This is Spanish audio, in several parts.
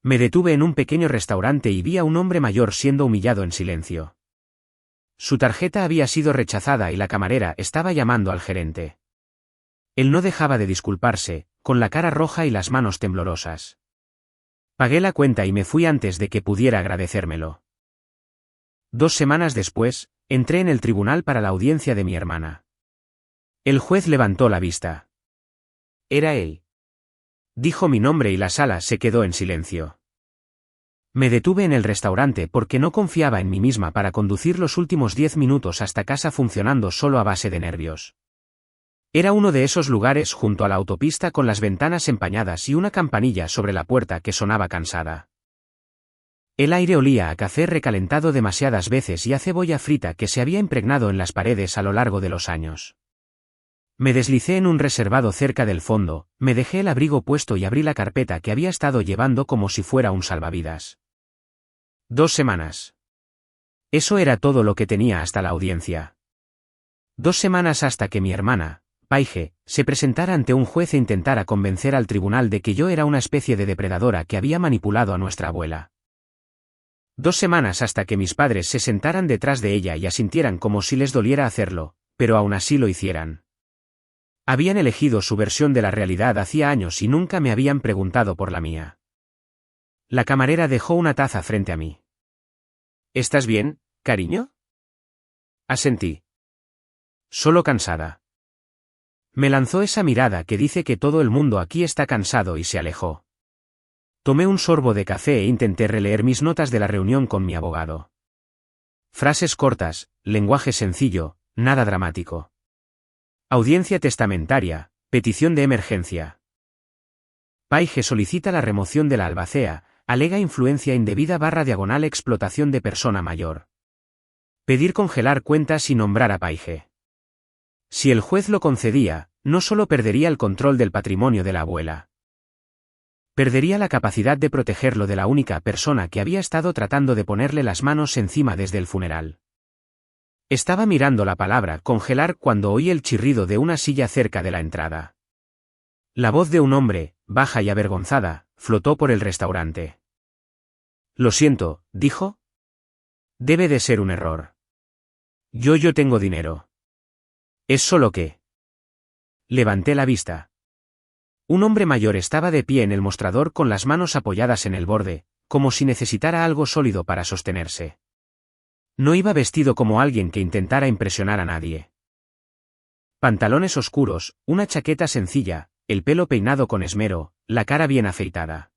Me detuve en un pequeño restaurante y vi a un hombre mayor siendo humillado en silencio. Su tarjeta había sido rechazada y la camarera estaba llamando al gerente. Él no dejaba de disculparse, con la cara roja y las manos temblorosas. Pagué la cuenta y me fui antes de que pudiera agradecérmelo. 2 semanas después, entré en el tribunal para la audiencia de mi hermana. El juez levantó la vista. Era él. Dijo mi nombre y la sala se quedó en silencio. Me detuve en el restaurante porque no confiaba en mí misma para conducir los últimos 10 minutos hasta casa funcionando solo a base de nervios. Era uno de esos lugares junto a la autopista con las ventanas empañadas y una campanilla sobre la puerta que sonaba cansada. El aire olía a café recalentado demasiadas veces y a cebolla frita que se había impregnado en las paredes a lo largo de los años. Me deslicé en un reservado cerca del fondo, me dejé el abrigo puesto y abrí la carpeta que había estado llevando como si fuera un salvavidas. 2 semanas. Eso era todo lo que tenía hasta la audiencia. 2 semanas hasta que mi hermana, Paige, se presentara ante un juez e intentara convencer al tribunal de que yo era una especie de depredadora que había manipulado a nuestra abuela. 2 semanas hasta que mis padres se sentaran detrás de ella y asintieran como si les doliera hacerlo, pero aún así lo hicieran. Habían elegido su versión de la realidad hacía años y nunca me habían preguntado por la mía. La camarera dejó una taza frente a mí. ¿Estás bien, cariño? Asentí. Solo cansada. Me lanzó esa mirada que dice que todo el mundo aquí está cansado y se alejó. Tomé un sorbo de café e intenté releer mis notas de la reunión con mi abogado. Frases cortas, lenguaje sencillo, nada dramático. Audiencia testamentaria, petición de emergencia. Paige solicita la remoción de la albacea, alega influencia indebida / explotación de persona mayor. Pedir congelar cuentas y nombrar a Paige. Si el juez lo concedía, no solo perdería el control del patrimonio de la abuela. Perdería la capacidad de protegerlo de la única persona que había estado tratando de ponerle las manos encima desde el funeral. Estaba mirando la palabra congelar cuando oí el chirrido de una silla cerca de la entrada. La voz de un hombre, baja y avergonzada, flotó por el restaurante. Lo siento, dijo. Debe de ser un error. Yo tengo dinero. Es solo que... Levanté la vista. Un hombre mayor estaba de pie en el mostrador con las manos apoyadas en el borde, como si necesitara algo sólido para sostenerse. No iba vestido como alguien que intentara impresionar a nadie. Pantalones oscuros, una chaqueta sencilla, el pelo peinado con esmero, la cara bien afeitada.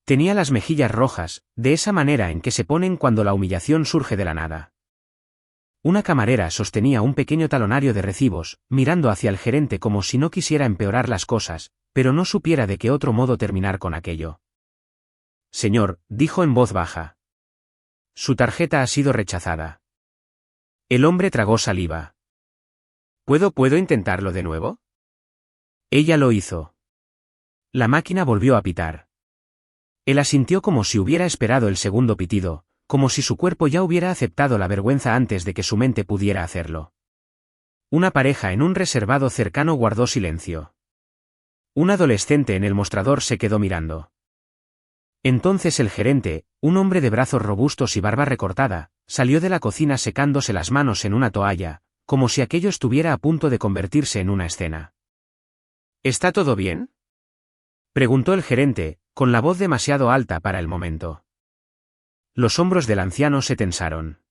Tenía las mejillas rojas, de esa manera en que se ponen cuando la humillación surge de la nada. Una camarera sostenía un pequeño talonario de recibos, mirando hacia el gerente como si no quisiera empeorar las cosas, pero no supiera de qué otro modo terminar con aquello. Señor, dijo en voz baja. Su tarjeta ha sido rechazada. El hombre tragó saliva. ¿Puedo intentarlo de nuevo? Ella lo hizo. La máquina volvió a pitar. Él asintió como si hubiera esperado el segundo pitido, como si su cuerpo ya hubiera aceptado la vergüenza antes de que su mente pudiera hacerlo. Una pareja en un reservado cercano guardó silencio. Un adolescente en el mostrador se quedó mirando. Entonces el gerente, un hombre de brazos robustos y barba recortada, salió de la cocina secándose las manos en una toalla, como si aquello estuviera a punto de convertirse en una escena. ¿Está todo bien?, preguntó el gerente, con la voz demasiado alta para el momento. Los hombros del anciano se tensaron.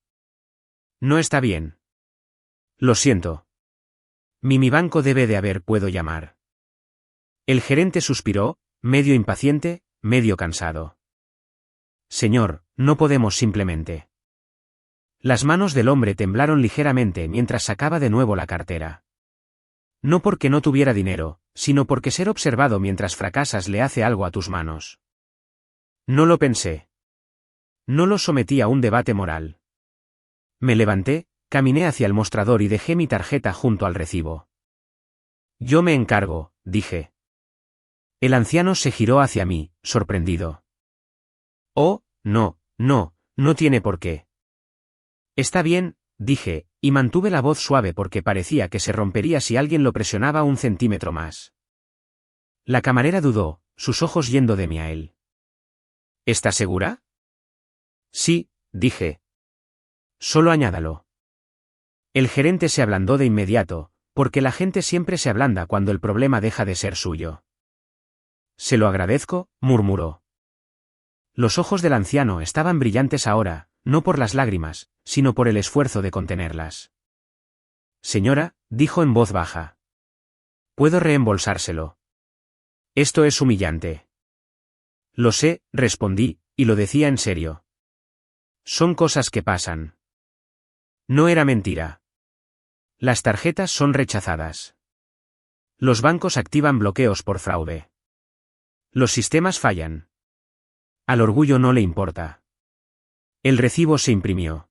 No está bien. Lo siento. Mi banco debe de haber, ¿puedo llamar? El gerente suspiró, medio impaciente, medio cansado. Señor, no podemos simplemente. Las manos del hombre temblaron ligeramente mientras sacaba de nuevo la cartera. No porque no tuviera dinero, sino porque ser observado mientras fracasas le hace algo a tus manos. No lo pensé. No lo sometí a un debate moral. Me levanté, caminé hacia el mostrador y dejé mi tarjeta junto al recibo. Yo me encargo, dije. El anciano se giró hacia mí, sorprendido. Oh, no tiene por qué. Está bien, dije, y mantuve la voz suave porque parecía que se rompería si alguien lo presionaba 1 centímetro más. La camarera dudó, sus ojos yendo de mí a él. ¿Estás segura? Sí, dije. Solo añádalo. El gerente se ablandó de inmediato, porque la gente siempre se ablanda cuando el problema deja de ser suyo. Se lo agradezco, murmuró. Los ojos del anciano estaban brillantes ahora, no por las lágrimas, sino por el esfuerzo de contenerlas. Señora, dijo en voz baja. Puedo reembolsárselo. Esto es humillante. Lo sé, respondí, y lo decía en serio. Son cosas que pasan. No era mentira. Las tarjetas son rechazadas. Los bancos activan bloqueos por fraude. Los sistemas fallan. Al orgullo no le importa. El recibo se imprimió.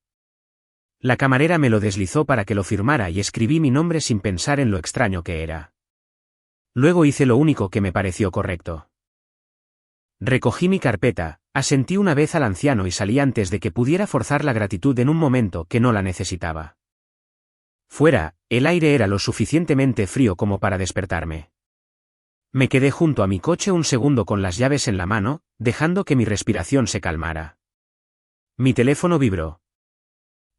La camarera me lo deslizó para que lo firmara y escribí mi nombre sin pensar en lo extraño que era. Luego hice lo único que me pareció correcto. Recogí mi carpeta, asentí una vez al anciano y salí antes de que pudiera forzar la gratitud en un momento que no la necesitaba. Fuera, el aire era lo suficientemente frío como para despertarme. Me quedé junto a mi coche un segundo con las llaves en la mano, dejando que mi respiración se calmara. Mi teléfono vibró.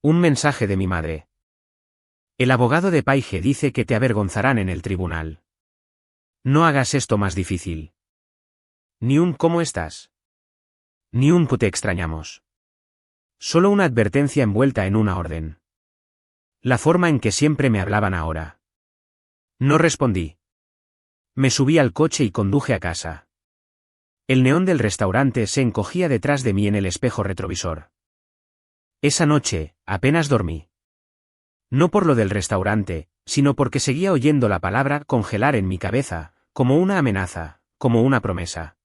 Un mensaje de mi madre. El abogado de Paige dice que te avergonzarán en el tribunal. No hagas esto más difícil. Ni un ¿cómo estás? Ni un te extrañamos. Solo una advertencia envuelta en una orden. La forma en que siempre me hablaban ahora. No respondí. Me subí al coche y conduje a casa. El neón del restaurante se encogía detrás de mí en el espejo retrovisor. Esa noche, apenas dormí. No por lo del restaurante, sino porque seguía oyendo la palabra congelar en mi cabeza, como una amenaza, como una promesa.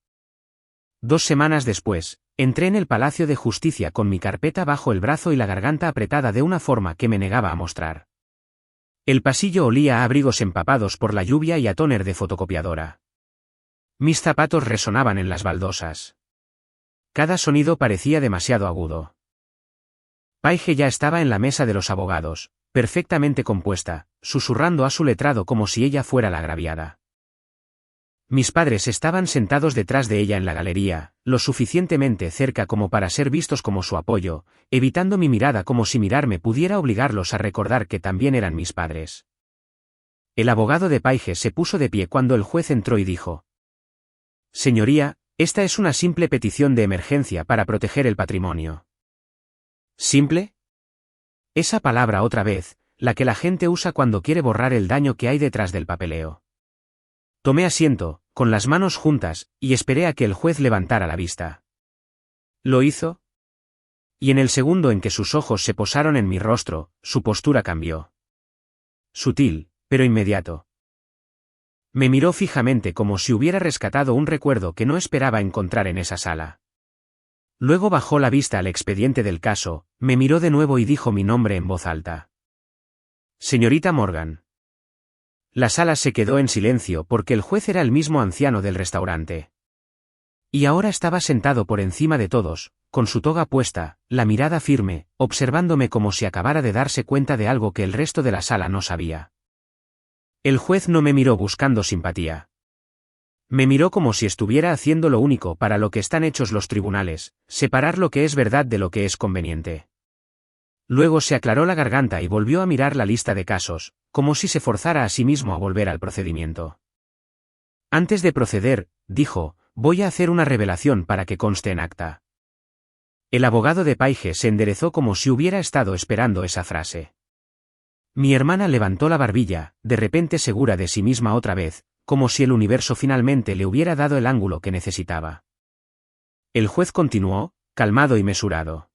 2 semanas después, entré en el Palacio de Justicia con mi carpeta bajo el brazo y la garganta apretada de una forma que me negaba a mostrar. El pasillo olía a abrigos empapados por la lluvia y a tóner de fotocopiadora. Mis zapatos resonaban en las baldosas. Cada sonido parecía demasiado agudo. Paige ya estaba en la mesa de los abogados, perfectamente compuesta, susurrando a su letrado como si ella fuera la agraviada. Mis padres estaban sentados detrás de ella en la galería, lo suficientemente cerca como para ser vistos como su apoyo, evitando mi mirada como si mirarme pudiera obligarlos a recordar que también eran mis padres. El abogado de Paige se puso de pie cuando el juez entró y dijo: Señoría, esta es una simple petición de emergencia para proteger el patrimonio. ¿Simple? Esa palabra otra vez, la que la gente usa cuando quiere borrar el daño que hay detrás del papeleo. Tomé asiento, con las manos juntas, y esperé a que el juez levantara la vista. ¿Lo hizo? Y en el segundo en que sus ojos se posaron en mi rostro, su postura cambió. Sutil, pero inmediato. Me miró fijamente como si hubiera rescatado un recuerdo que no esperaba encontrar en esa sala. Luego bajó la vista al expediente del caso, me miró de nuevo y dijo mi nombre en voz alta. Señorita Morgan. La sala se quedó en silencio porque el juez era el mismo anciano del restaurante. Y ahora estaba sentado por encima de todos, con su toga puesta, la mirada firme, observándome como si acabara de darse cuenta de algo que el resto de la sala no sabía. El juez no me miró buscando simpatía. Me miró como si estuviera haciendo lo único para lo que están hechos los tribunales, separar lo que es verdad de lo que es conveniente. Luego se aclaró la garganta y volvió a mirar la lista de casos, como si se forzara a sí mismo a volver al procedimiento. Antes de proceder, dijo, voy a hacer una revelación para que conste en acta. El abogado de Paige se enderezó como si hubiera estado esperando esa frase. Mi hermana levantó la barbilla, de repente segura de sí misma otra vez, como si el universo finalmente le hubiera dado el ángulo que necesitaba. El juez continuó, calmado y mesurado.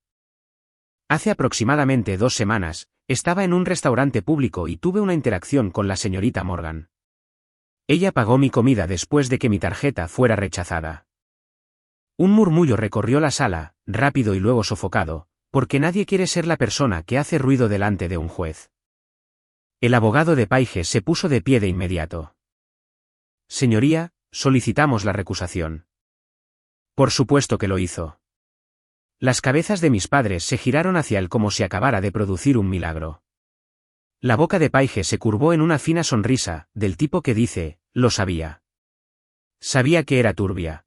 Hace aproximadamente 2 semanas, estaba en un restaurante público y tuve una interacción con la señorita Morgan. Ella pagó mi comida después de que mi tarjeta fuera rechazada. Un murmullo recorrió la sala, rápido y luego sofocado, porque nadie quiere ser la persona que hace ruido delante de un juez. El abogado de Paige se puso de pie de inmediato. Señoría, solicitamos la recusación. Por supuesto que lo hizo. Las cabezas de mis padres se giraron hacia él como si acabara de producir un milagro. La boca de Paige se curvó en una fina sonrisa, del tipo que dice, lo sabía. Sabía que era turbia.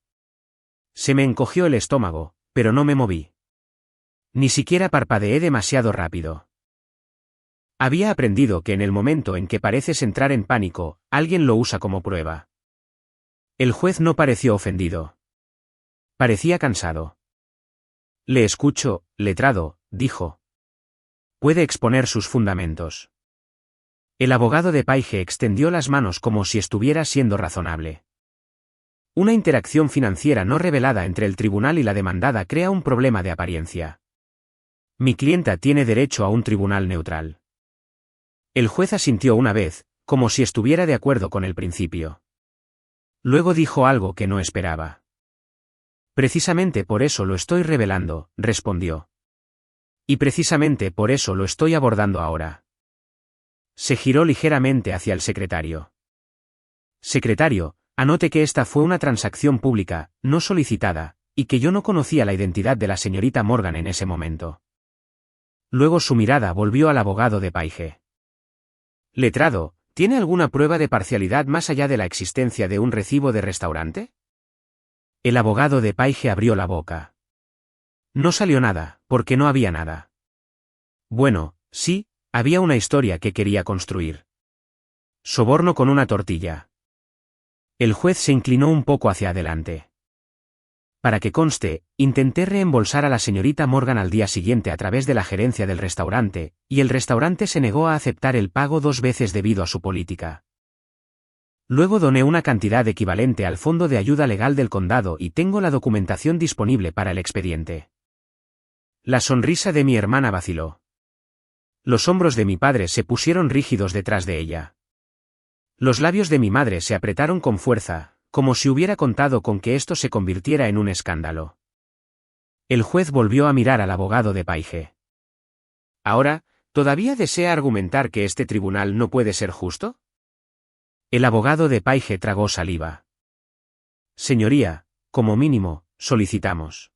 Se me encogió el estómago, pero no me moví. Ni siquiera parpadeé demasiado rápido. Había aprendido que en el momento en que pareces entrar en pánico, alguien lo usa como prueba. El juez no pareció ofendido. Parecía cansado. Le escucho, letrado, dijo. Puede exponer sus fundamentos. El abogado de Paige extendió las manos como si estuviera siendo razonable. Una interacción financiera no revelada entre el tribunal y la demandada crea un problema de apariencia. Mi clienta tiene derecho a un tribunal neutral. El juez asintió una vez, como si estuviera de acuerdo con el principio. Luego dijo algo que no esperaba. Precisamente por eso lo estoy revelando, respondió. Y precisamente por eso lo estoy abordando ahora. Se giró ligeramente hacia el secretario. Secretario, anote que esta fue una transacción pública, no solicitada, y que yo no conocía la identidad de la señorita Morgan en ese momento. Luego su mirada volvió al abogado de Paige. Letrado, ¿tiene alguna prueba de parcialidad más allá de la existencia de un recibo de restaurante? El abogado de Paige abrió la boca. No salió nada, porque no había nada. Bueno, sí, había una historia que quería construir. Soborno con una tortilla. El juez se inclinó un poco hacia adelante. Para que conste, intenté reembolsar a la señorita Morgan al día siguiente a través de la gerencia del restaurante, y el restaurante se negó a aceptar el pago 2 veces debido a su política. Luego doné una cantidad equivalente al fondo de ayuda legal del condado y tengo la documentación disponible para el expediente. La sonrisa de mi hermana vaciló. Los hombros de mi padre se pusieron rígidos detrás de ella. Los labios de mi madre se apretaron con fuerza, como si hubiera contado con que esto se convirtiera en un escándalo. El juez volvió a mirar al abogado de Paige. Ahora, ¿todavía desea argumentar que este tribunal no puede ser justo? El abogado de Paige tragó saliva. Señoría, como mínimo, solicitamos.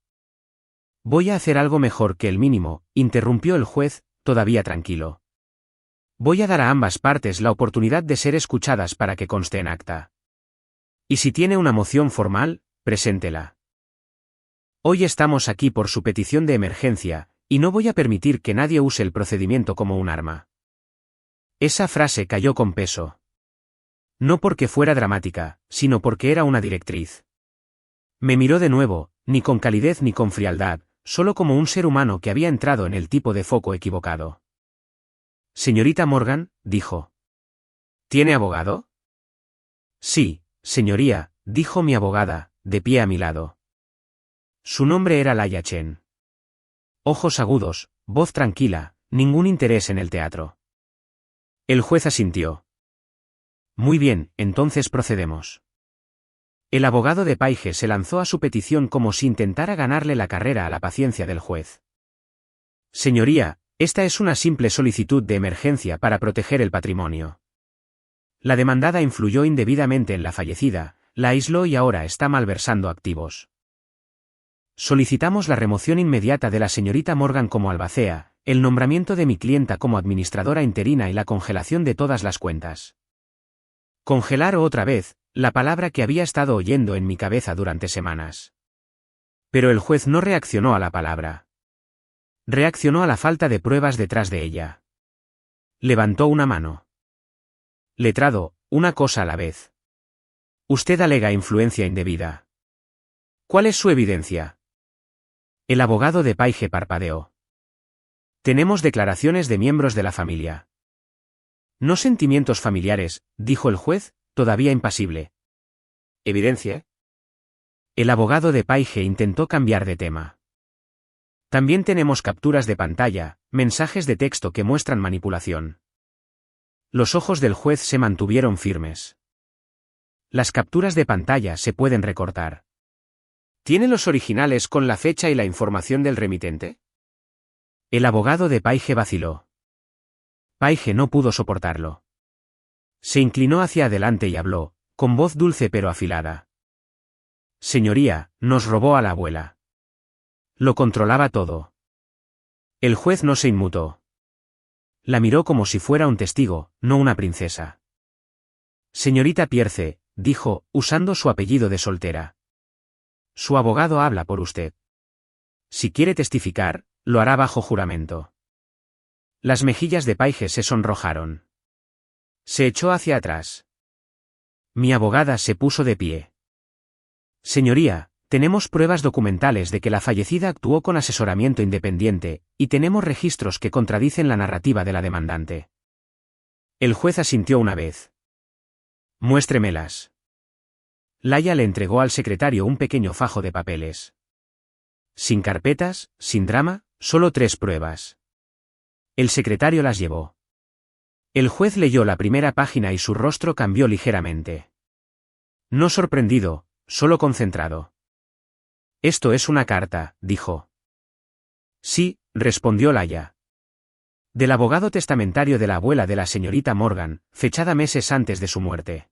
Voy a hacer algo mejor que el mínimo, interrumpió el juez, todavía tranquilo. Voy a dar a ambas partes la oportunidad de ser escuchadas para que conste en acta. Y si tiene una moción formal, preséntela. Hoy estamos aquí por su petición de emergencia, y no voy a permitir que nadie use el procedimiento como un arma. Esa frase cayó con peso. No porque fuera dramática, sino porque era una directriz. Me miró de nuevo, ni con calidez ni con frialdad, solo como un ser humano que había entrado en el tipo de foco equivocado. Señorita Morgan, dijo. ¿Tiene abogado? Sí, señoría, dijo mi abogada, de pie a mi lado. Su nombre era Laia Chen. Ojos agudos, voz tranquila, ningún interés en el teatro. El juez asintió. Muy bien, entonces procedemos. El abogado de Paige se lanzó a su petición como si intentara ganarle la carrera a la paciencia del juez. Señoría, esta es una simple solicitud de emergencia para proteger el patrimonio. La demandada influyó indebidamente en la fallecida, la aisló y ahora está malversando activos. Solicitamos la remoción inmediata de la señorita Morgan como albacea, el nombramiento de mi clienta como administradora interina y la congelación de todas las cuentas. Congelar otra vez, la palabra que había estado oyendo en mi cabeza durante semanas. Pero el juez no reaccionó a la palabra. Reaccionó a la falta de pruebas detrás de ella. Levantó una mano. Letrado, una cosa a la vez. Usted alega influencia indebida. ¿Cuál es su evidencia? El abogado de Paige parpadeó. Tenemos declaraciones de miembros de la familia. No sentimientos familiares, dijo el juez, todavía impasible. ¿Evidencia? El abogado de Paige intentó cambiar de tema. También tenemos capturas de pantalla, mensajes de texto que muestran manipulación. Los ojos del juez se mantuvieron firmes. Las capturas de pantalla se pueden recortar. ¿Tiene los originales con la fecha y la información del remitente? El abogado de Paige vaciló. Paige no pudo soportarlo. Se inclinó hacia adelante y habló, con voz dulce pero afilada. Señoría, nos robó a la abuela. Lo controlaba todo. El juez no se inmutó. La miró como si fuera un testigo, no una princesa. Señorita Pierce, dijo, usando su apellido de soltera. Su abogado habla por usted. Si quiere testificar, lo hará bajo juramento. Las mejillas de Paige se sonrojaron. Se echó hacia atrás. Mi abogada se puso de pie. Señoría, tenemos pruebas documentales de que la fallecida actuó con asesoramiento independiente, y tenemos registros que contradicen la narrativa de la demandante. El juez asintió una vez. Muéstremelas. Laia le entregó al secretario un pequeño fajo de papeles. Sin carpetas, sin drama, solo 3 pruebas. El secretario las llevó. El juez leyó la primera página y su rostro cambió ligeramente. No sorprendido, solo concentrado. Esto es una carta, dijo. Sí, respondió Laia. Del abogado testamentario de la abuela de la señorita Morgan, fechada meses antes de su muerte.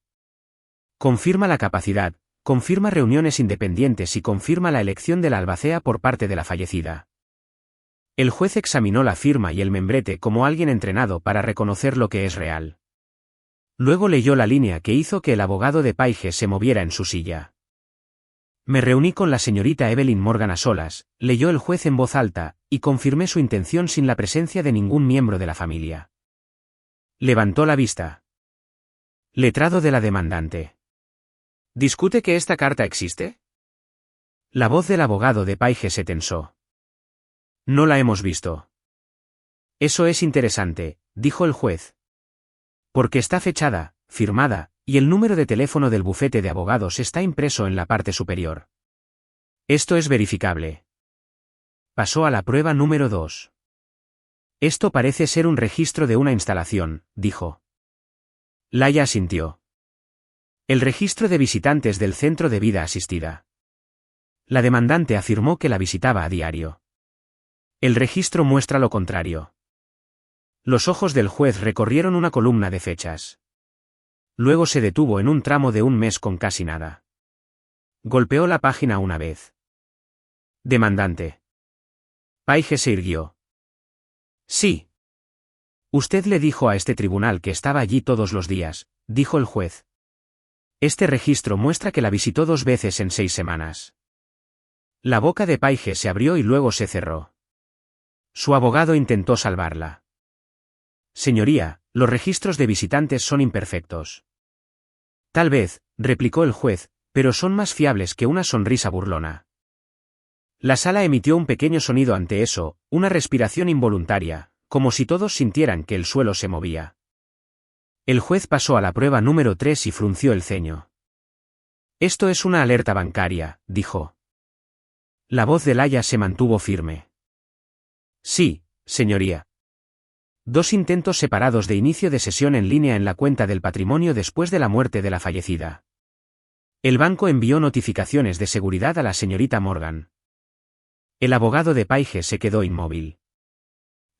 Confirma la capacidad, confirma reuniones independientes y confirma la elección de la albacea por parte de la fallecida. El juez examinó la firma y el membrete como alguien entrenado para reconocer lo que es real. Luego leyó la línea que hizo que el abogado de Paige se moviera en su silla. Me reuní con la señorita Evelyn Morgan a solas, leyó el juez en voz alta, y confirmé su intención sin la presencia de ningún miembro de la familia. Levantó la vista. Letrado de la demandante. ¿Discute que esta carta existe? La voz del abogado de Paige se tensó. No la hemos visto. Eso es interesante, dijo el juez. Porque está fechada, firmada, y el número de teléfono del bufete de abogados está impreso en la parte superior. Esto es verificable. Pasó a la prueba número 2. Esto parece ser un registro de una instalación, dijo. Laia asintió. El registro de visitantes del centro de vida asistida. La demandante afirmó que la visitaba a diario. El registro muestra lo contrario. Los ojos del juez recorrieron una columna de fechas. Luego se detuvo en un tramo de un mes con casi nada. Golpeó la página una vez. Demandante. Paige se irguió. Sí. Usted le dijo a este tribunal que estaba allí todos los días, dijo el juez. Este registro muestra que la visitó 2 veces en 6 semanas. La boca de Paige se abrió y luego se cerró. Su abogado intentó salvarla. Señoría, los registros de visitantes son imperfectos. Tal vez, replicó el juez, pero son más fiables que una sonrisa burlona. La sala emitió un pequeño sonido ante eso, una respiración involuntaria, como si todos sintieran que el suelo se movía. El juez pasó a la prueba número 3 y frunció el ceño. Esto es una alerta bancaria, dijo. La voz de Laia se mantuvo firme. Sí, señoría. 2 intentos separados de inicio de sesión en línea en la cuenta del patrimonio después de la muerte de la fallecida. El banco envió notificaciones de seguridad a la señorita Morgan. El abogado de Paige se quedó inmóvil.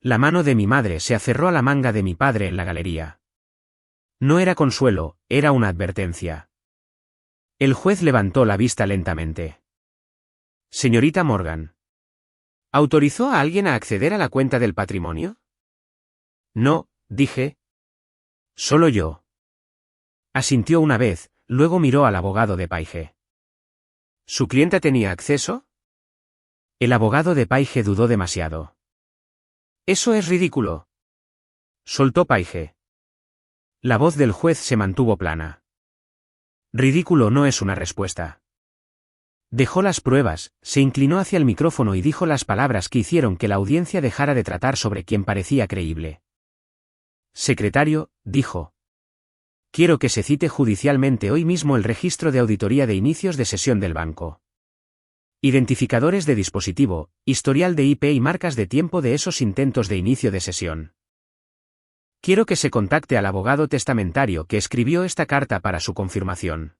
La mano de mi madre se aferró a la manga de mi padre en la galería. No era consuelo, era una advertencia. El juez levantó la vista lentamente. Señorita Morgan. ¿Autorizó a alguien a acceder a la cuenta del patrimonio? No, dije. Solo yo. Asintió una vez, luego miró al abogado de Paige. ¿Su clienta tenía acceso? El abogado de Paige dudó demasiado. Eso es ridículo. Soltó Paige. La voz del juez se mantuvo plana. Ridículo no es una respuesta. Dejó las pruebas, se inclinó hacia el micrófono y dijo las palabras que hicieron que la audiencia dejara de tratar sobre quien parecía creíble. Secretario, dijo. Quiero que se cite judicialmente hoy mismo el registro de auditoría de inicios de sesión del banco. Identificadores de dispositivo, historial de IP y marcas de tiempo de esos intentos de inicio de sesión. Quiero que se contacte al abogado testamentario que escribió esta carta para su confirmación.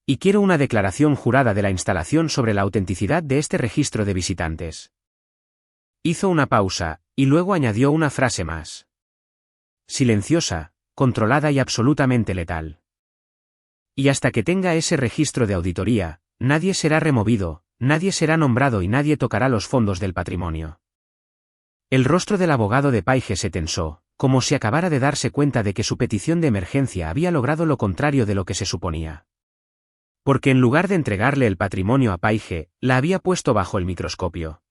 Y quiero una declaración jurada de la instalación sobre la autenticidad de este registro de visitantes. Hizo una pausa, y luego añadió una frase más. Silenciosa, controlada y absolutamente letal. Y hasta que tenga ese registro de auditoría, nadie será removido, nadie será nombrado y nadie tocará los fondos del patrimonio. El rostro del abogado de Paige se tensó, como si acabara de darse cuenta de que su petición de emergencia había logrado lo contrario de lo que se suponía. Porque en lugar de entregarle el patrimonio a Paige, la había puesto bajo el microscopio.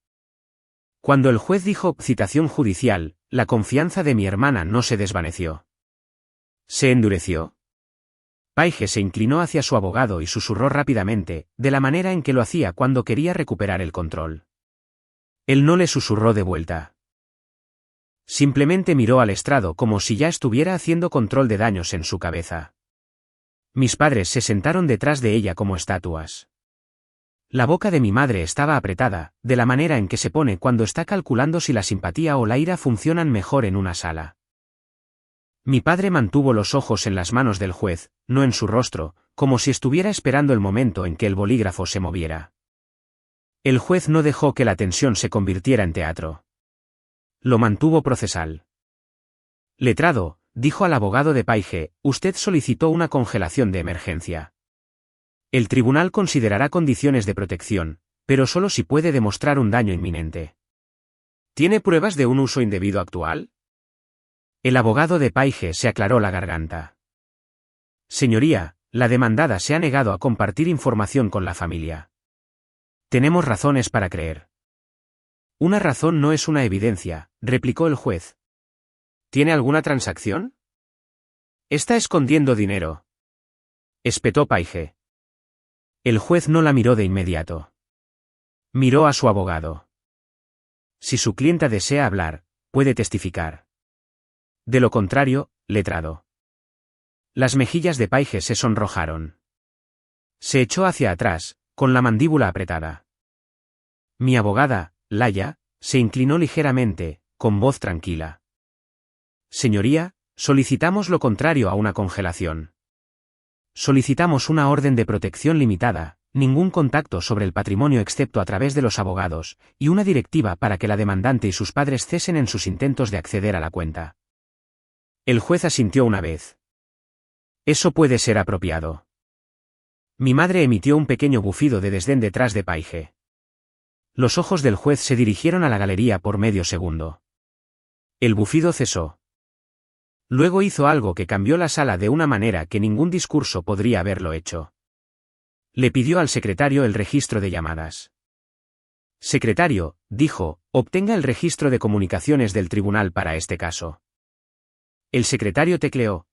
Cuando el juez dijo citación judicial, la confianza de mi hermana no se desvaneció. Se endureció. Paige se inclinó hacia su abogado y susurró rápidamente, de la manera en que lo hacía cuando quería recuperar el control. Él no le susurró de vuelta. Simplemente miró al estrado como si ya estuviera haciendo control de daños en su cabeza. Mis padres se sentaron detrás de ella como estatuas. La boca de mi madre estaba apretada, de la manera en que se pone cuando está calculando si la simpatía o la ira funcionan mejor en una sala. Mi padre mantuvo los ojos en las manos del juez, no en su rostro, como si estuviera esperando el momento en que el bolígrafo se moviera. El juez no dejó que la tensión se convirtiera en teatro. Lo mantuvo procesal. Letrado, dijo al abogado de Paige, usted solicitó una congelación de emergencia. El tribunal considerará condiciones de protección, pero solo si puede demostrar un daño inminente. ¿Tiene pruebas de un uso indebido actual? El abogado de Paige se aclaró la garganta. Señoría, la demandada se ha negado a compartir información con la familia. Tenemos razones para creer. Una razón no es una evidencia, replicó el juez. ¿Tiene alguna transacción? Está escondiendo dinero. Espetó Paige. El juez no la miró de inmediato. Miró a su abogado. Si su clienta desea hablar, puede testificar. De lo contrario, letrado. Las mejillas de Paige se sonrojaron. Se echó hacia atrás, con la mandíbula apretada. Mi abogada, Laya, se inclinó ligeramente, con voz tranquila. Señoría, solicitamos lo contrario a una congelación. Solicitamos una orden de protección limitada, ningún contacto sobre el patrimonio excepto a través de los abogados, y una directiva para que la demandante y sus padres cesen en sus intentos de acceder a la cuenta. El juez asintió una vez. Eso puede ser apropiado. Mi madre emitió un pequeño bufido de desdén detrás de Paige. Los ojos del juez se dirigieron a la galería por medio segundo. El bufido cesó. Luego hizo algo que cambió la sala de una manera que ningún discurso podría haberlo hecho. Le pidió al secretario el registro de llamadas. Secretario, dijo, obtenga el registro de comunicaciones del tribunal para este caso. El secretario tecleó.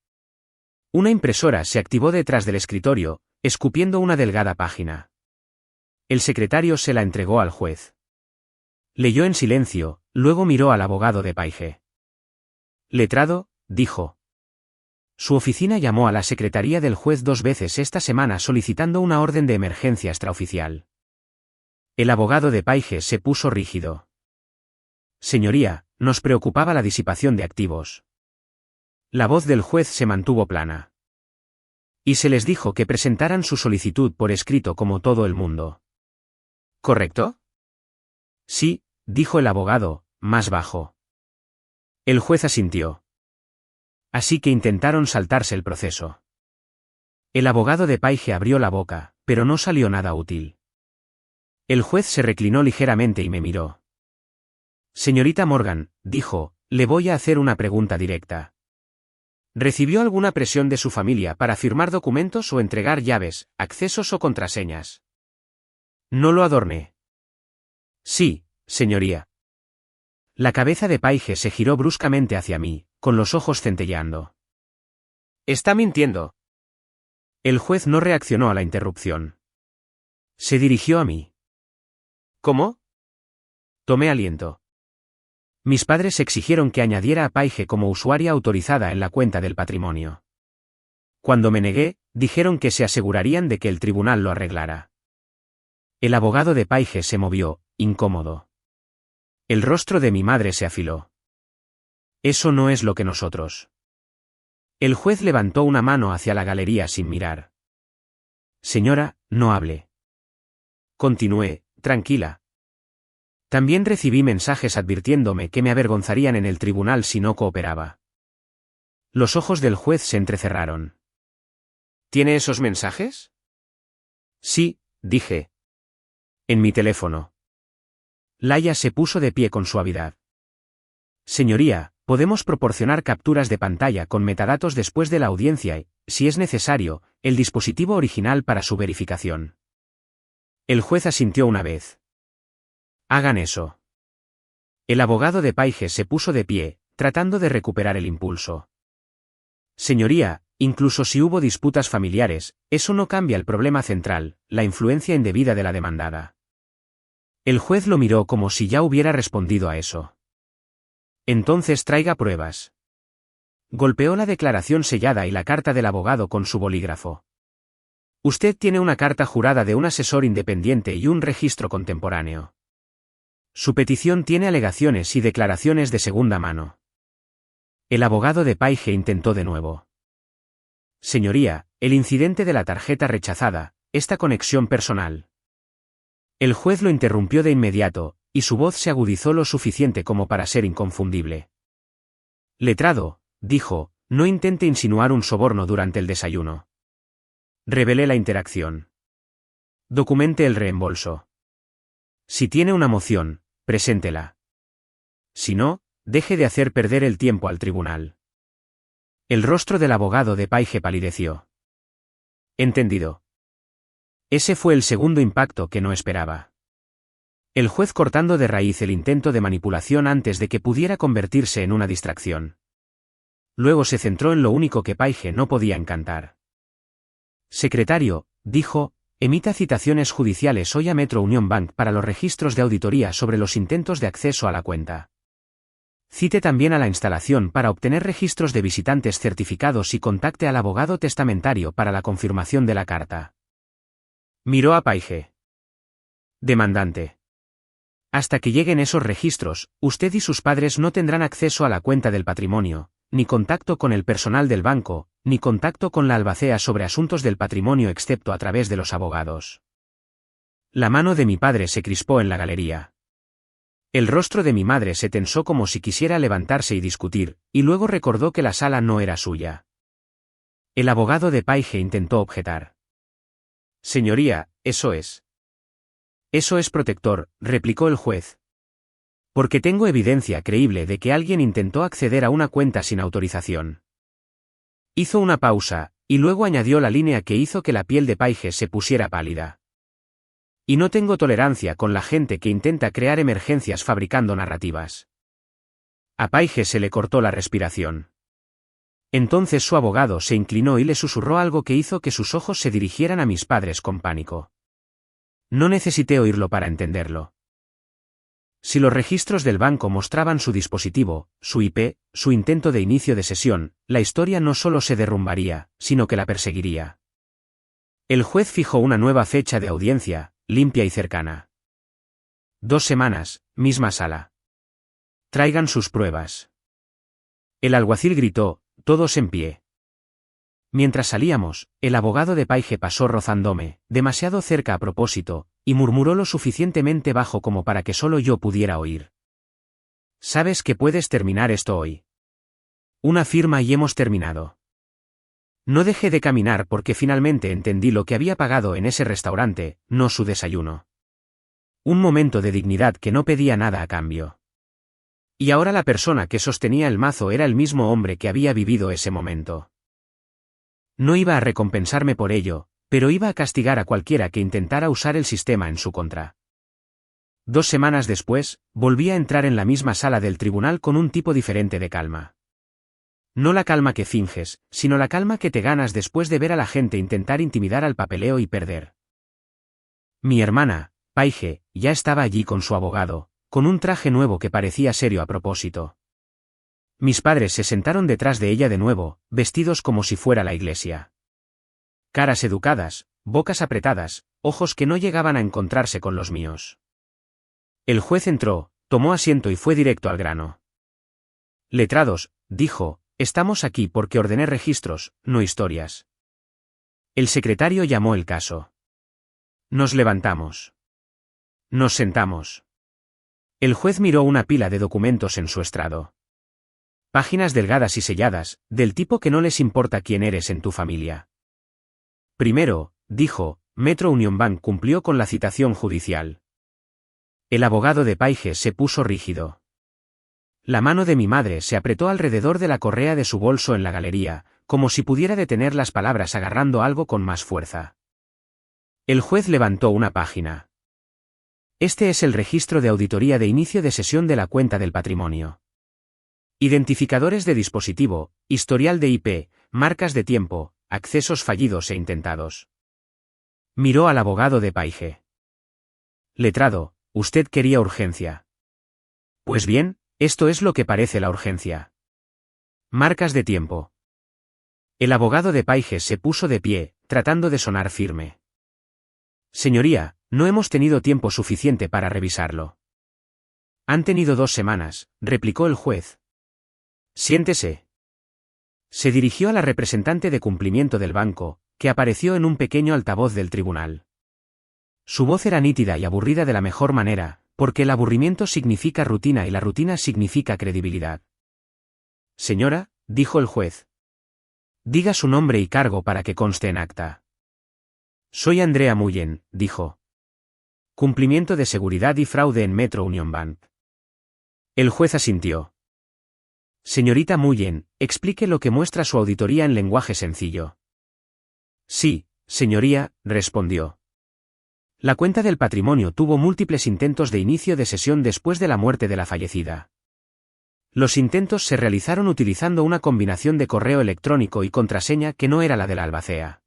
Una impresora se activó detrás del escritorio, escupiendo una delgada página. El secretario se la entregó al juez. Leyó en silencio, luego miró al abogado de Paige. Letrado, dijo. Su oficina llamó a la secretaría del juez 2 veces esta semana solicitando una orden de emergencia extraoficial. El abogado de Paige se puso rígido. Señoría, nos preocupaba la disipación de activos. La voz del juez se mantuvo plana. Y se les dijo que presentaran su solicitud por escrito como todo el mundo. ¿Correcto? Sí, dijo el abogado, más bajo. El juez asintió. Así que intentaron saltarse el proceso. El abogado de Paige abrió la boca, pero no salió nada útil. El juez se reclinó ligeramente y me miró. Señorita Morgan, dijo, le voy a hacer una pregunta directa. ¿Recibió alguna presión de su familia para firmar documentos o entregar llaves, accesos o contraseñas? No lo adorné. Sí, señoría. La cabeza de Paige se giró bruscamente hacia mí, con los ojos centelleando. Está mintiendo. El juez no reaccionó a la interrupción. Se dirigió a mí. ¿Cómo? Tomé aliento. Mis padres exigieron que añadiera a Paige como usuaria autorizada en la cuenta del patrimonio. Cuando me negué, dijeron que se asegurarían de que el tribunal lo arreglara. El abogado de Paige se movió, incómodo. El rostro de mi madre se afiló. Eso no es lo que nosotros. El juez levantó una mano hacia la galería sin mirar. Señora, no hable. Continué, tranquila. También recibí mensajes advirtiéndome que me avergonzarían en el tribunal si no cooperaba. Los ojos del juez se entrecerraron. ¿Tiene esos mensajes? Sí, dije. En mi teléfono. Laya se puso de pie con suavidad. Señoría, podemos proporcionar capturas de pantalla con metadatos después de la audiencia si es necesario, el dispositivo original para su verificación. El juez asintió una vez. Hagan eso. El abogado de Paige se puso de pie, tratando de recuperar el impulso. Señoría, incluso si hubo disputas familiares, eso no cambia el problema central, la influencia indebida de la demandada. El juez lo miró como si ya hubiera respondido a eso. Entonces traiga pruebas. Golpeó la declaración sellada y la carta del abogado con su bolígrafo. Usted tiene una carta jurada de un asesor independiente y un registro contemporáneo. Su petición tiene alegaciones y declaraciones de segunda mano. El abogado de Paige intentó de nuevo. Señoría, el incidente de la tarjeta rechazada, esta conexión personal. El juez lo interrumpió de inmediato, y su voz se agudizó lo suficiente como para ser inconfundible. Letrado, dijo, no intente insinuar un soborno durante el desayuno. Revele la interacción. Documente el reembolso. Si tiene una moción, preséntela. Si no, deje de hacer perder el tiempo al tribunal. El rostro del abogado de Paige palideció. Entendido. Ese fue el segundo impacto que no esperaba. El juez cortando de raíz el intento de manipulación antes de que pudiera convertirse en una distracción. Luego se centró en lo único que Paige no podía encantar. Secretario, dijo, emita citaciones judiciales hoy a Metro Union Bank para los registros de auditoría sobre los intentos de acceso a la cuenta. Cite también a la instalación para obtener registros de visitantes certificados y contacte al abogado testamentario para la confirmación de la carta. Miró a Paige. Demandante. Hasta que lleguen esos registros, usted y sus padres no tendrán acceso a la cuenta del patrimonio, ni contacto con el personal del banco, ni contacto con la albacea sobre asuntos del patrimonio excepto a través de los abogados. La mano de mi padre se crispó en la galería. El rostro de mi madre se tensó como si quisiera levantarse y discutir, y luego recordó que la sala no era suya. El abogado de Paige intentó objetar. Señoría, eso es. Eso es protector, replicó el juez. Porque tengo evidencia creíble de que alguien intentó acceder a una cuenta sin autorización. Hizo una pausa, y luego añadió la línea que hizo que la piel de Paige se pusiera pálida. Y no tengo tolerancia con la gente que intenta crear emergencias fabricando narrativas. A Paige se le cortó la respiración. Entonces su abogado se inclinó y le susurró algo que hizo que sus ojos se dirigieran a mis padres con pánico. No necesité oírlo para entenderlo. Si los registros del banco mostraban su dispositivo, su IP, su intento de inicio de sesión, la historia no solo se derrumbaría, sino que la perseguiría. El juez fijó una nueva fecha de audiencia, limpia y cercana. 2 semanas, misma sala. Traigan sus pruebas. El alguacil gritó, todos en pie. Mientras salíamos, el abogado de Paige pasó rozándome, demasiado cerca a propósito, y murmuró lo suficientemente bajo como para que solo yo pudiera oír. Sabes que puedes terminar esto hoy. Una firma y hemos terminado. No dejé de caminar porque finalmente entendí lo que había pagado en ese restaurante, no su desayuno. Un momento de dignidad que no pedía nada a cambio. Y ahora la persona que sostenía el mazo era el mismo hombre que había vivido ese momento. No iba a recompensarme por ello, pero iba a castigar a cualquiera que intentara usar el sistema en su contra. 2 semanas después, volví a entrar en la misma sala del tribunal con un tipo diferente de calma. No la calma que finges, sino la calma que te ganas después de ver a la gente intentar intimidar al papeleo y perder. Mi hermana, Paige, ya estaba allí con su abogado, con un traje nuevo que parecía serio a propósito. Mis padres se sentaron detrás de ella de nuevo, vestidos como si fuera la iglesia. Caras educadas, bocas apretadas, ojos que no llegaban a encontrarse con los míos. El juez entró, tomó asiento y fue directo al grano. Letrados, dijo, estamos aquí porque ordené registros, no historias. El secretario llamó el caso. Nos levantamos. Nos sentamos. El juez miró una pila de documentos en su estrado. Páginas delgadas y selladas, del tipo que no les importa quién eres en tu familia. Primero, dijo, Metro Union Bank cumplió con la citación judicial. El abogado de Paige se puso rígido. La mano de mi madre se apretó alrededor de la correa de su bolso en la galería, como si pudiera detener las palabras agarrando algo con más fuerza. El juez levantó una página. Este es el registro de auditoría de inicio de sesión de la cuenta del patrimonio. Identificadores de dispositivo, historial de IP, marcas de tiempo, accesos fallidos e intentados. Miró al abogado de Paige. Letrado, usted quería urgencia. Pues bien, esto es lo que parece la urgencia. Marcas de tiempo. El abogado de Paige se puso de pie, tratando de sonar firme. Señoría, no hemos tenido tiempo suficiente para revisarlo. Han tenido 2 semanas, replicó el juez. Siéntese. Se dirigió a la representante de cumplimiento del banco, que apareció en un pequeño altavoz del tribunal. Su voz era nítida y aburrida de la mejor manera, porque el aburrimiento significa rutina y la rutina significa credibilidad. Señora, dijo el juez. Diga su nombre y cargo para que conste en acta. Soy Andrea Mullen, dijo. Cumplimiento de seguridad y fraude en Metro Union Bank. El juez asintió. Señorita Mullen, explique lo que muestra su auditoría en lenguaje sencillo. Sí, señoría, respondió. La cuenta del patrimonio tuvo múltiples intentos de inicio de sesión después de la muerte de la fallecida. Los intentos se realizaron utilizando una combinación de correo electrónico y contraseña que no era la de la albacea.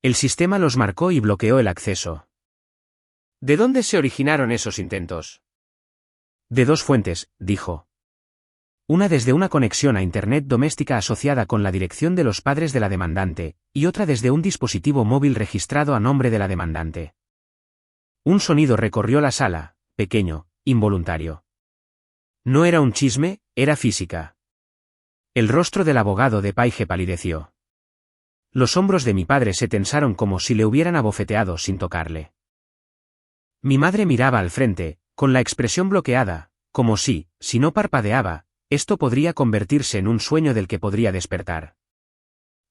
El sistema los marcó y bloqueó el acceso. ¿De dónde se originaron esos intentos? De 2 fuentes, dijo. Una desde una conexión a Internet doméstica asociada con la dirección de los padres de la demandante, y otra desde un dispositivo móvil registrado a nombre de la demandante. Un sonido recorrió la sala, pequeño, involuntario. No era un chisme, era física. El rostro del abogado de Paige palideció. Los hombros de mi padre se tensaron como si le hubieran abofeteado sin tocarle. Mi madre miraba al frente, con la expresión bloqueada, como si no parpadeaba, esto podría convertirse en un sueño del que podría despertar.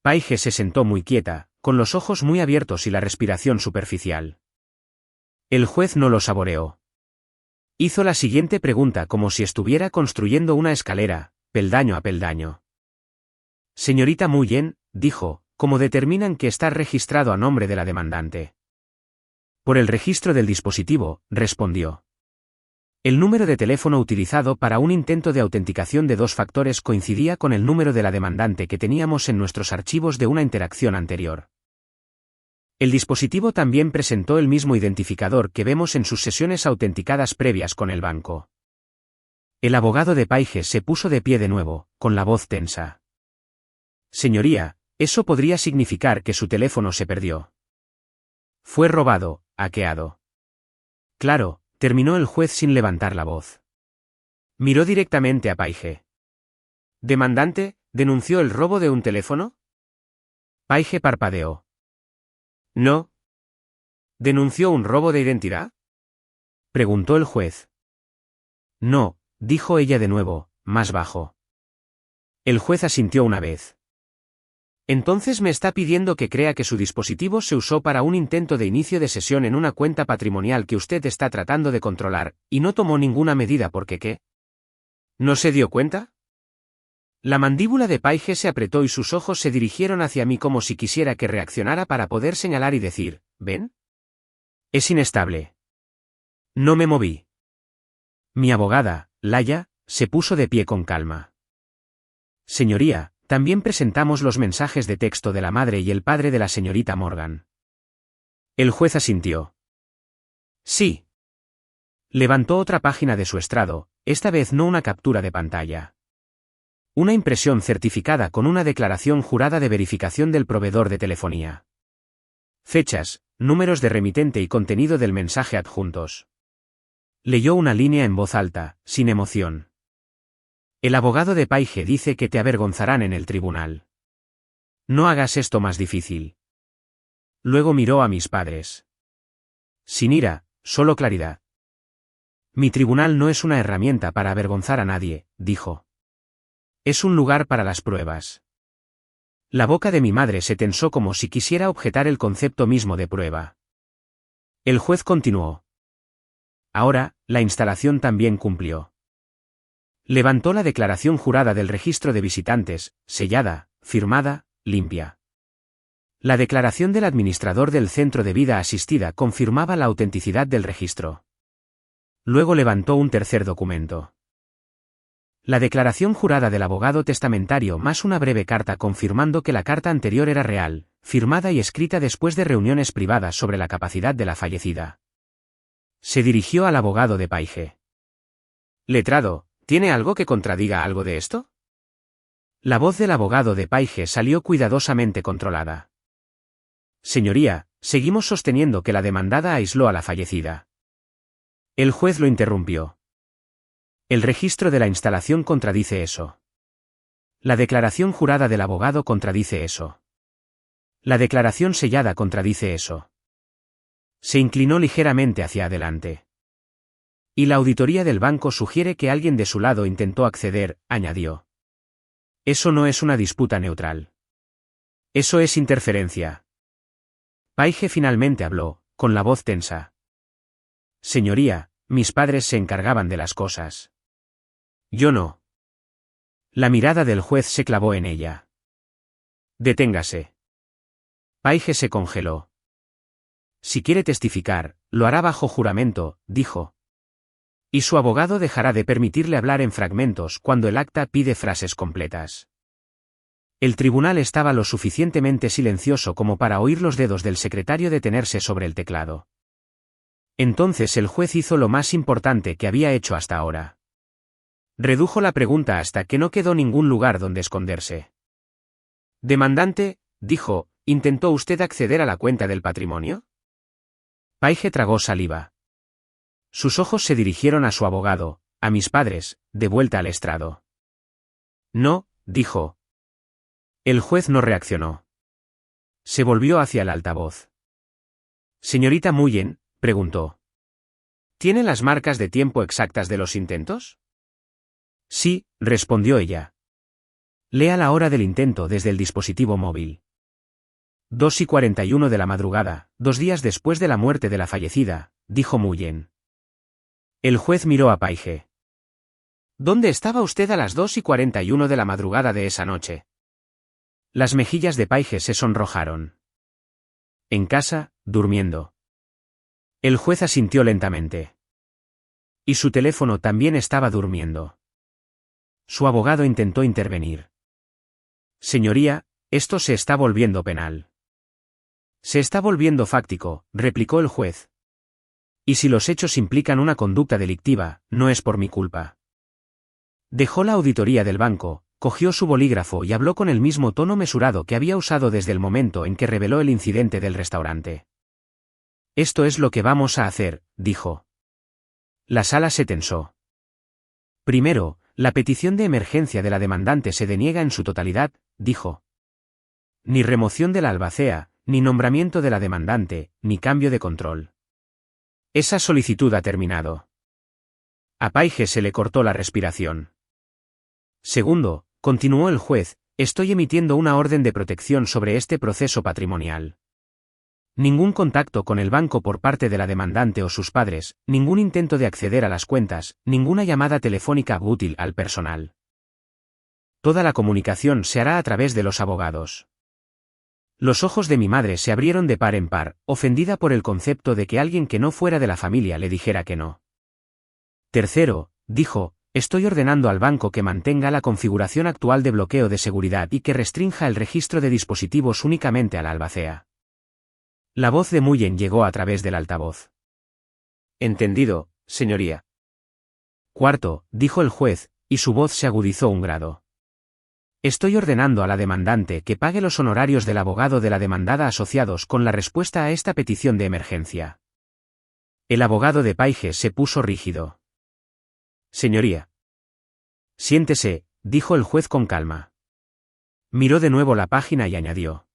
Paige se sentó muy quieta, con los ojos muy abiertos y la respiración superficial. El juez no lo saboreó. Hizo la siguiente pregunta como si estuviera construyendo una escalera, peldaño a peldaño. Señorita Mullen, dijo, ¿cómo determinan que está registrado a nombre de la demandante? Por el registro del dispositivo, respondió. El número de teléfono utilizado para un intento de autenticación de 2 factores coincidía con el número de la demandante que teníamos en nuestros archivos de una interacción anterior. El dispositivo también presentó el mismo identificador que vemos en sus sesiones autenticadas previas con el banco. El abogado de Paige se puso de pie de nuevo, con la voz tensa. Señoría, eso podría significar que su teléfono se perdió. Fue robado, hackeado. Claro, terminó el juez sin levantar la voz. Miró directamente a Paige. ¿Demandante, denunció el robo de un teléfono? Paige parpadeó. No. ¿Denunció un robo de identidad? Preguntó el juez. No, dijo ella de nuevo, más bajo. El juez asintió una vez. Entonces me está pidiendo que crea que su dispositivo se usó para un intento de inicio de sesión en una cuenta patrimonial que usted está tratando de controlar, y no tomó ninguna medida porque ¿qué? ¿No se dio cuenta? La mandíbula de Paige se apretó y sus ojos se dirigieron hacia mí como si quisiera que reaccionara para poder señalar y decir, ¿ven? Es inestable. No me moví. Mi abogada, Laia, se puso de pie con calma. Señoría, también presentamos los mensajes de texto de la madre y el padre de la señorita Morgan. El juez asintió. Sí. Levantó otra página de su estrado, esta vez no una captura de pantalla. Una impresión certificada con una declaración jurada de verificación del proveedor de telefonía. Fechas, números de remitente y contenido del mensaje adjuntos. Leyó una línea en voz alta, sin emoción. El abogado de Paige dice que te avergonzarán en el tribunal. No hagas esto más difícil. Luego miró a mis padres. Sin ira, solo claridad. Mi tribunal no es una herramienta para avergonzar a nadie, dijo. Es un lugar para las pruebas. La boca de mi madre se tensó como si quisiera objetar el concepto mismo de prueba. El juez continuó. Ahora, la instalación también cumplió. Levantó la declaración jurada del registro de visitantes, sellada, firmada, limpia. La declaración del administrador del Centro de Vida Asistida confirmaba la autenticidad del registro. Luego levantó un tercer documento. La declaración jurada del abogado testamentario más una breve carta confirmando que la carta anterior era real, firmada y escrita después de reuniones privadas sobre la capacidad de la fallecida. Se dirigió al abogado de Paige. Letrado, ¿tiene algo que contradiga algo de esto? La voz del abogado de Paige salió cuidadosamente controlada. Señoría, seguimos sosteniendo que la demandada aisló a la fallecida. El juez lo interrumpió. El registro de la instalación contradice eso. La declaración jurada del abogado contradice eso. La declaración sellada contradice eso. Se inclinó ligeramente hacia adelante. Y la auditoría del banco sugiere que alguien de su lado intentó acceder, añadió. Eso no es una disputa neutral. Eso es interferencia. Paige finalmente habló, con la voz tensa. Señoría, mis padres se encargaban de las cosas. Yo no. La mirada del juez se clavó en ella. Deténgase. Paige se congeló. Si quiere testificar, lo hará bajo juramento, dijo. Y su abogado dejará de permitirle hablar en fragmentos cuando el acta pide frases completas. El tribunal estaba lo suficientemente silencioso como para oír los dedos del secretario detenerse sobre el teclado. Entonces el juez hizo lo más importante que había hecho hasta ahora. Redujo la pregunta hasta que no quedó ningún lugar donde esconderse. Demandante, dijo, ¿intentó usted acceder a la cuenta del patrimonio? Paige tragó saliva. Sus ojos se dirigieron a su abogado, a mis padres, de vuelta al estrado. No, dijo. El juez no reaccionó. Se volvió hacia el altavoz. Señorita Mullen, preguntó. ¿Tiene las marcas de tiempo exactas de los intentos? Sí, respondió ella. Lea la hora del intento desde el dispositivo móvil. 2:41 de la madrugada, 2 días después de la muerte de la fallecida, dijo Mullen. El juez miró a Paige. ¿Dónde estaba usted a las 2:41 de la madrugada de esa noche? Las mejillas de Paige se sonrojaron. En casa, durmiendo. El juez asintió lentamente. Y su teléfono también estaba durmiendo. Su abogado intentó intervenir. Señoría, esto se está volviendo penal. Se está volviendo fáctico, replicó el juez. Y si los hechos implican una conducta delictiva, no es por mi culpa. Dejó la auditoría del banco, cogió su bolígrafo y habló con el mismo tono mesurado que había usado desde el momento en que reveló el incidente del restaurante. Esto es lo que vamos a hacer, dijo. La sala se tensó. Primero, la petición de emergencia de la demandante se deniega en su totalidad, dijo. Ni remoción de la albacea, ni nombramiento de la demandante, ni cambio de control. Esa solicitud ha terminado. A Paige se le cortó la respiración. Segundo, continuó el juez, estoy emitiendo una orden de protección sobre este proceso patrimonial. Ningún contacto con el banco por parte de la demandante o sus padres, ningún intento de acceder a las cuentas, ninguna llamada telefónica útil al personal. Toda la comunicación se hará a través de los abogados. Los ojos de mi madre se abrieron de par en par, ofendida por el concepto de que alguien que no fuera de la familia le dijera que no. Tercero, dijo, estoy ordenando al banco que mantenga la configuración actual de bloqueo de seguridad y que restrinja el registro de dispositivos únicamente a la albacea. La voz de Mullen llegó a través del altavoz. Entendido, señoría. Cuarto, dijo el juez, y su voz se agudizó un grado. Estoy ordenando a la demandante que pague los honorarios del abogado de la demandada asociados con la respuesta a esta petición de emergencia. El abogado de Paige se puso rígido. Señoría. Siéntese, dijo el juez con calma. Miró de nuevo la página y añadió.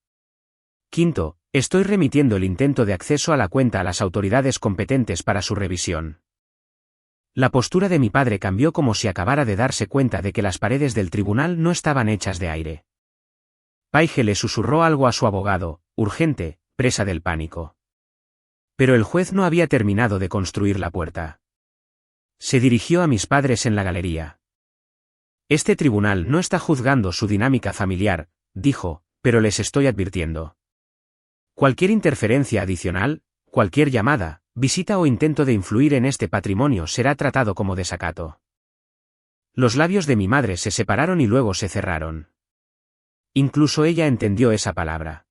Quinto, estoy remitiendo el intento de acceso a la cuenta a las autoridades competentes para su revisión. La postura de mi padre cambió como si acabara de darse cuenta de que las paredes del tribunal no estaban hechas de aire. Paige le susurró algo a su abogado, urgente, presa del pánico. Pero el juez no había terminado de construir la puerta. Se dirigió a mis padres en la galería. Este tribunal no está juzgando su dinámica familiar, dijo, pero les estoy advirtiendo. Cualquier interferencia adicional, cualquier llamada, visita o intento de influir en este patrimonio será tratado como desacato. Los labios de mi madre se separaron y luego se cerraron. Incluso ella entendió esa palabra.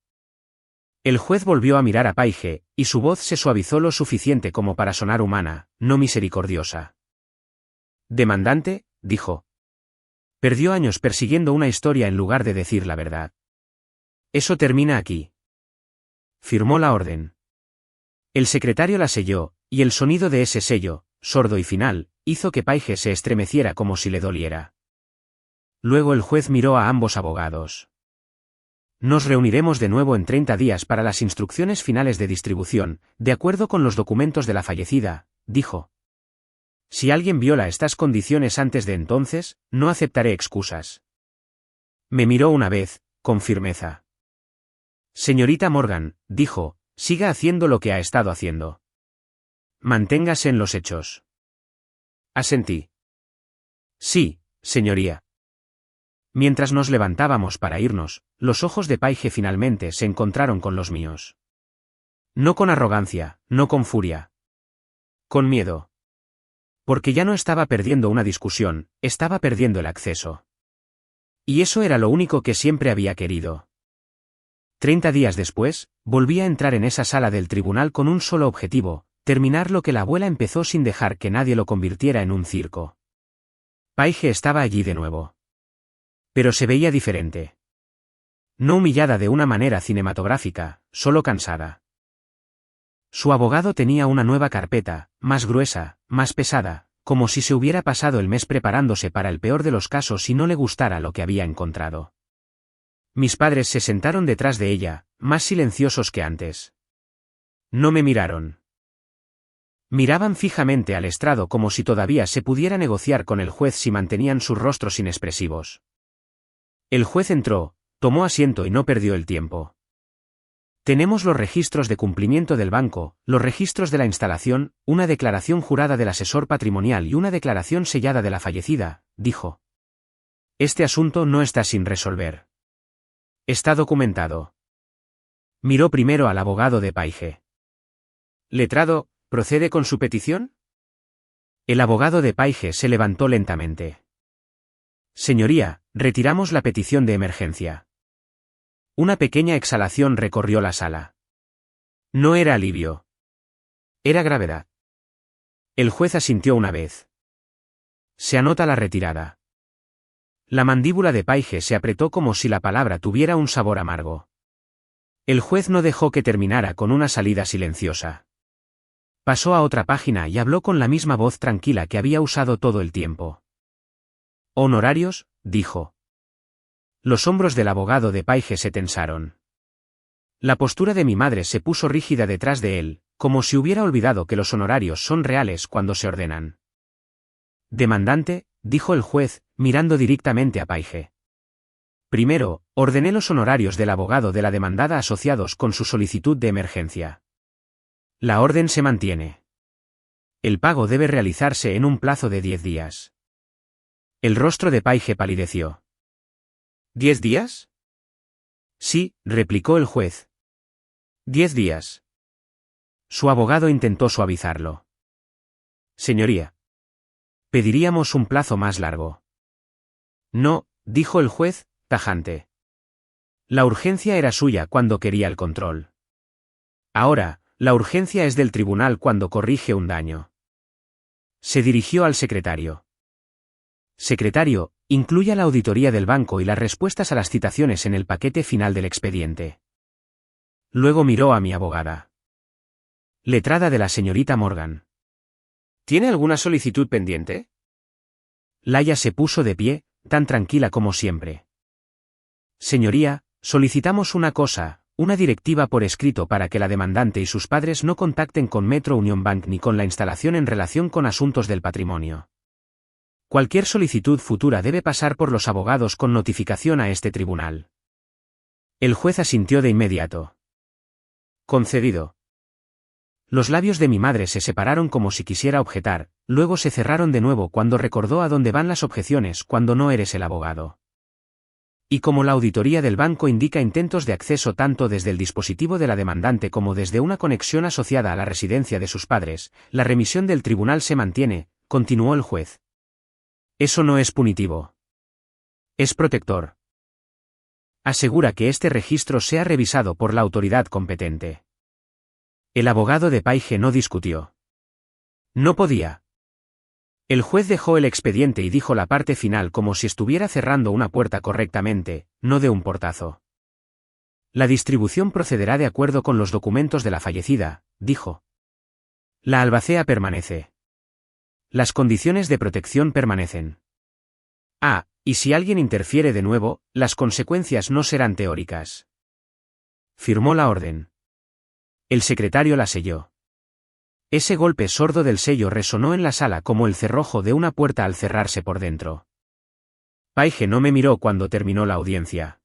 El juez volvió a mirar a Paige, y su voz se suavizó lo suficiente como para sonar humana, no misericordiosa. Demandante, dijo. Perdió años persiguiendo una historia en lugar de decir la verdad. Eso termina aquí. Firmó la orden. El secretario la selló, y el sonido de ese sello, sordo y final, hizo que Paige se estremeciera como si le doliera. Luego el juez miró a ambos abogados. Nos reuniremos de nuevo en 30 días para las instrucciones finales de distribución, de acuerdo con los documentos de la fallecida, dijo. Si alguien viola estas condiciones antes de entonces, no aceptaré excusas. Me miró una vez, con firmeza. Señorita Morgan, dijo, siga haciendo lo que ha estado haciendo. Manténgase en los hechos. Asentí. Sí, señoría. Mientras nos levantábamos para irnos, los ojos de Paige finalmente se encontraron con los míos. No con arrogancia, no con furia. Con miedo. Porque ya no estaba perdiendo una discusión, estaba perdiendo el acceso. Y eso era lo único que siempre había querido. 30 días después, volví a entrar en esa sala del tribunal con un solo objetivo, terminar lo que la abuela empezó sin dejar que nadie lo convirtiera en un circo. Paige estaba allí de nuevo. Pero se veía diferente. No humillada de una manera cinematográfica, solo cansada. Su abogado tenía una nueva carpeta, más gruesa, más pesada, como si se hubiera pasado el mes preparándose para el peor de los casos y no le gustara lo que había encontrado. Mis padres se sentaron detrás de ella, más silenciosos que antes. No me miraron. Miraban fijamente al estrado como si todavía se pudiera negociar con el juez si mantenían sus rostros inexpresivos. El juez entró, tomó asiento y no perdió el tiempo. Tenemos los registros de cumplimiento del banco, los registros de la instalación, una declaración jurada del asesor patrimonial y una declaración sellada de la fallecida, dijo. Este asunto no está sin resolver. Está documentado. Miró primero al abogado de Paige. Letrado, ¿procede con su petición? El abogado de Paige se levantó lentamente. Señoría, retiramos la petición de emergencia. Una pequeña exhalación recorrió la sala. No era alivio. Era gravedad. El juez asintió una vez. Se anota la retirada. La mandíbula de Paige se apretó como si la palabra tuviera un sabor amargo. El juez no dejó que terminara con una salida silenciosa. Pasó a otra página y habló con la misma voz tranquila que había usado todo el tiempo. Honorarios, dijo. Los hombros del abogado de Paige se tensaron. La postura de mi madre se puso rígida detrás de él, como si hubiera olvidado que los honorarios son reales cuando se ordenan. Demandante, dijo el juez, mirando directamente a Paige. Primero, ordené los honorarios del abogado de la demandada asociados con su solicitud de emergencia. La orden se mantiene. El pago debe realizarse en un plazo de 10 días. El rostro de Paige palideció. ¿10 días? Sí, replicó el juez. 10 días. Su abogado intentó suavizarlo. Señoría. Pediríamos un plazo más largo. No, dijo el juez, tajante. La urgencia era suya cuando quería el control. Ahora, la urgencia es del tribunal cuando corrige un daño. Se dirigió al secretario. Secretario, incluya la auditoría del banco y las respuestas a las citaciones en el paquete final del expediente. Luego miró a mi abogada. Letrada de la señorita Morgan. ¿Tiene alguna solicitud pendiente? Laia se puso de pie, tan tranquila como siempre. Señoría, solicitamos una cosa, una directiva por escrito para que la demandante y sus padres no contacten con Metro Union Bank ni con la instalación en relación con asuntos del patrimonio. Cualquier solicitud futura debe pasar por los abogados con notificación a este tribunal. El juez asintió de inmediato. Concedido. Los labios de mi madre se separaron como si quisiera objetar, luego se cerraron de nuevo cuando recordó a dónde van las objeciones cuando no eres el abogado. Y como la auditoría del banco indica intentos de acceso tanto desde el dispositivo de la demandante como desde una conexión asociada a la residencia de sus padres, la remisión del tribunal se mantiene, continuó el juez. Eso no es punitivo. Es protector. Asegura que este registro sea revisado por la autoridad competente. El abogado de Paige no discutió. No podía. El juez dejó el expediente y dijo la parte final como si estuviera cerrando una puerta correctamente, no de un portazo. La distribución procederá de acuerdo con los documentos de la fallecida, dijo. La albacea permanece. Las condiciones de protección permanecen. Y si alguien interfiere de nuevo, las consecuencias no serán teóricas. Firmó la orden. El secretario la selló. Ese golpe sordo del sello resonó en la sala como el cerrojo de una puerta al cerrarse por dentro. Paige no me miró cuando terminó la audiencia.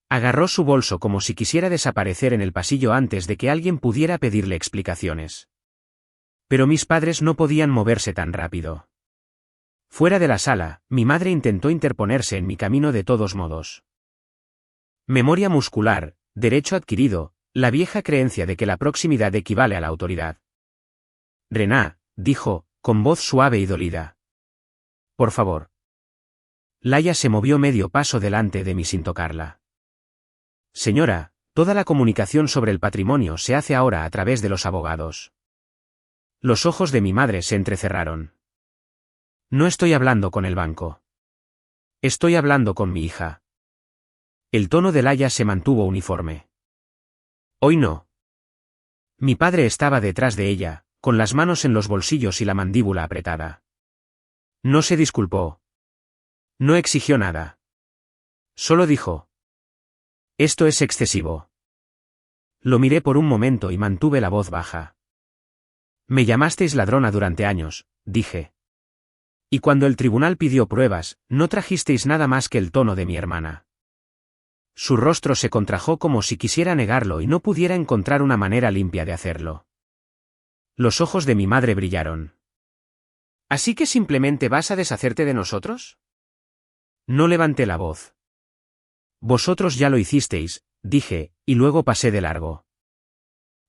Agarró su bolso como si quisiera desaparecer en el pasillo antes de que alguien pudiera pedirle explicaciones. Pero mis padres no podían moverse tan rápido. Fuera de la sala, mi madre intentó interponerse en mi camino de todos modos. Memoria muscular, derecho adquirido, la vieja creencia de que la proximidad equivale a la autoridad. Rená, dijo, con voz suave y dolida. Por favor. Laia se movió medio paso delante de mí sin tocarla. Señora, toda la comunicación sobre el patrimonio se hace ahora a través de los abogados. Los ojos de mi madre se entrecerraron. No estoy hablando con el banco. Estoy hablando con mi hija. El tono de Laia se mantuvo uniforme. Hoy no. Mi padre estaba detrás de ella, con las manos en los bolsillos y la mandíbula apretada. No se disculpó. No exigió nada. Solo dijo. Esto es excesivo. Lo miré por un momento y mantuve la voz baja. Me llamasteis ladrona durante años, dije. Y cuando el tribunal pidió pruebas, no trajisteis nada más que el tono de mi hermana. Su rostro se contrajo como si quisiera negarlo y no pudiera encontrar una manera limpia de hacerlo. Los ojos de mi madre brillaron. ¿Así que simplemente vas a deshacerte de nosotros? No levanté la voz. Vosotros ya lo hicisteis, dije, y luego pasé de largo.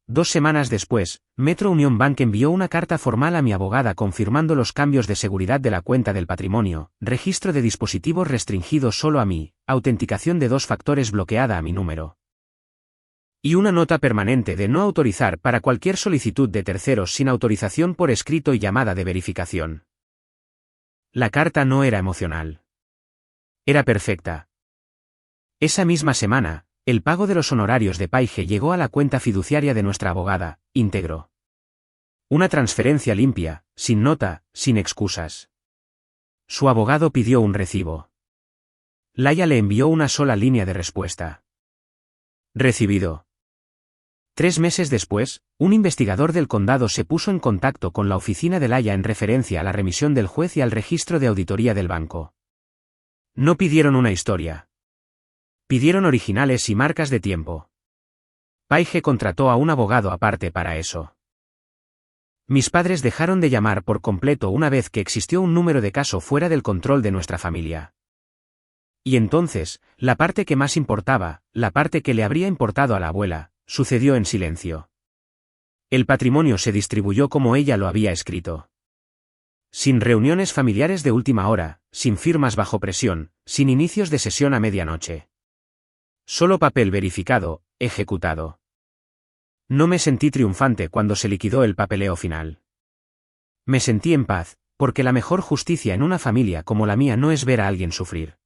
2 semanas después, Metro Union Bank envió una carta formal a mi abogada confirmando los cambios de seguridad de la cuenta del patrimonio, registro de dispositivos restringido solo a mí, autenticación de 2 factores bloqueada a mi número. Y una nota permanente de no autorizar para cualquier solicitud de terceros sin autorización por escrito y llamada de verificación. La carta no era emocional. Era perfecta. Esa misma semana, el pago de los honorarios de Paige llegó a la cuenta fiduciaria de nuestra abogada, íntegro. Una transferencia limpia, sin nota, sin excusas. Su abogado pidió un recibo. Laia le envió una sola línea de respuesta. Recibido. 3 meses después, un investigador del condado se puso en contacto con la oficina de Laia en referencia a la remisión del juez y al registro de auditoría del banco. No pidieron una historia. Pidieron originales y marcas de tiempo. Paige contrató a un abogado aparte para eso. Mis padres dejaron de llamar por completo una vez que existió un número de caso fuera del control de nuestra familia. Y entonces, la parte que más importaba, la parte que le habría importado a la abuela, sucedió en silencio. El patrimonio se distribuyó como ella lo había escrito. Sin reuniones familiares de última hora, sin firmas bajo presión, sin inicios de sesión a medianoche. Solo papel verificado, ejecutado. No me sentí triunfante cuando se liquidó el papeleo final. Me sentí en paz, porque la mejor justicia en una familia como la mía no es ver a alguien sufrir.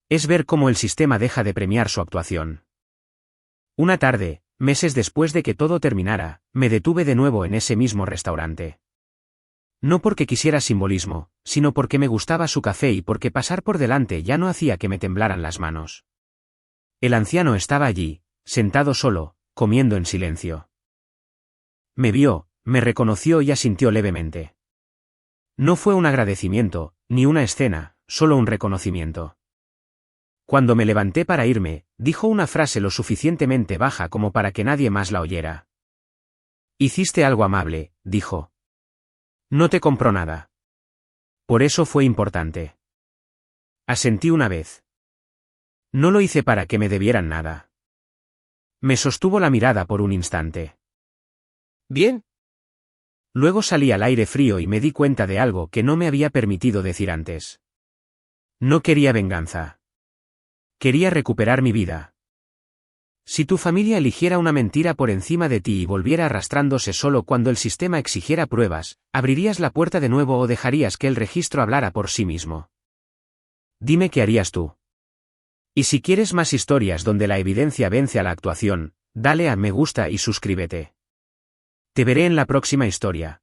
Es ver cómo el sistema deja de premiar su actuación. Una tarde, meses después de que todo terminara, me detuve de nuevo en ese mismo restaurante. No porque quisiera simbolismo, sino porque me gustaba su café y porque pasar por delante ya no hacía que me temblaran las manos. El anciano estaba allí, sentado solo, comiendo en silencio. Me vio, me reconoció y asintió levemente. No fue un agradecimiento, ni una escena, solo un reconocimiento. Cuando me levanté para irme, dijo una frase lo suficientemente baja como para que nadie más la oyera. Hiciste algo amable, dijo. No te compró nada. Por eso fue importante. Asentí una vez. No lo hice para que me debieran nada. Me sostuvo la mirada por un instante. Bien. Luego salí al aire frío y me di cuenta de algo que no me había permitido decir antes. No quería venganza. Quería recuperar mi vida. Si tu familia eligiera una mentira por encima de ti y volviera arrastrándose solo cuando el sistema exigiera pruebas, ¿abrirías la puerta de nuevo o dejarías que el registro hablara por sí mismo? Dime qué harías tú. Y si quieres más historias donde la evidencia vence a la actuación, dale a me gusta y suscríbete. Te veré en la próxima historia.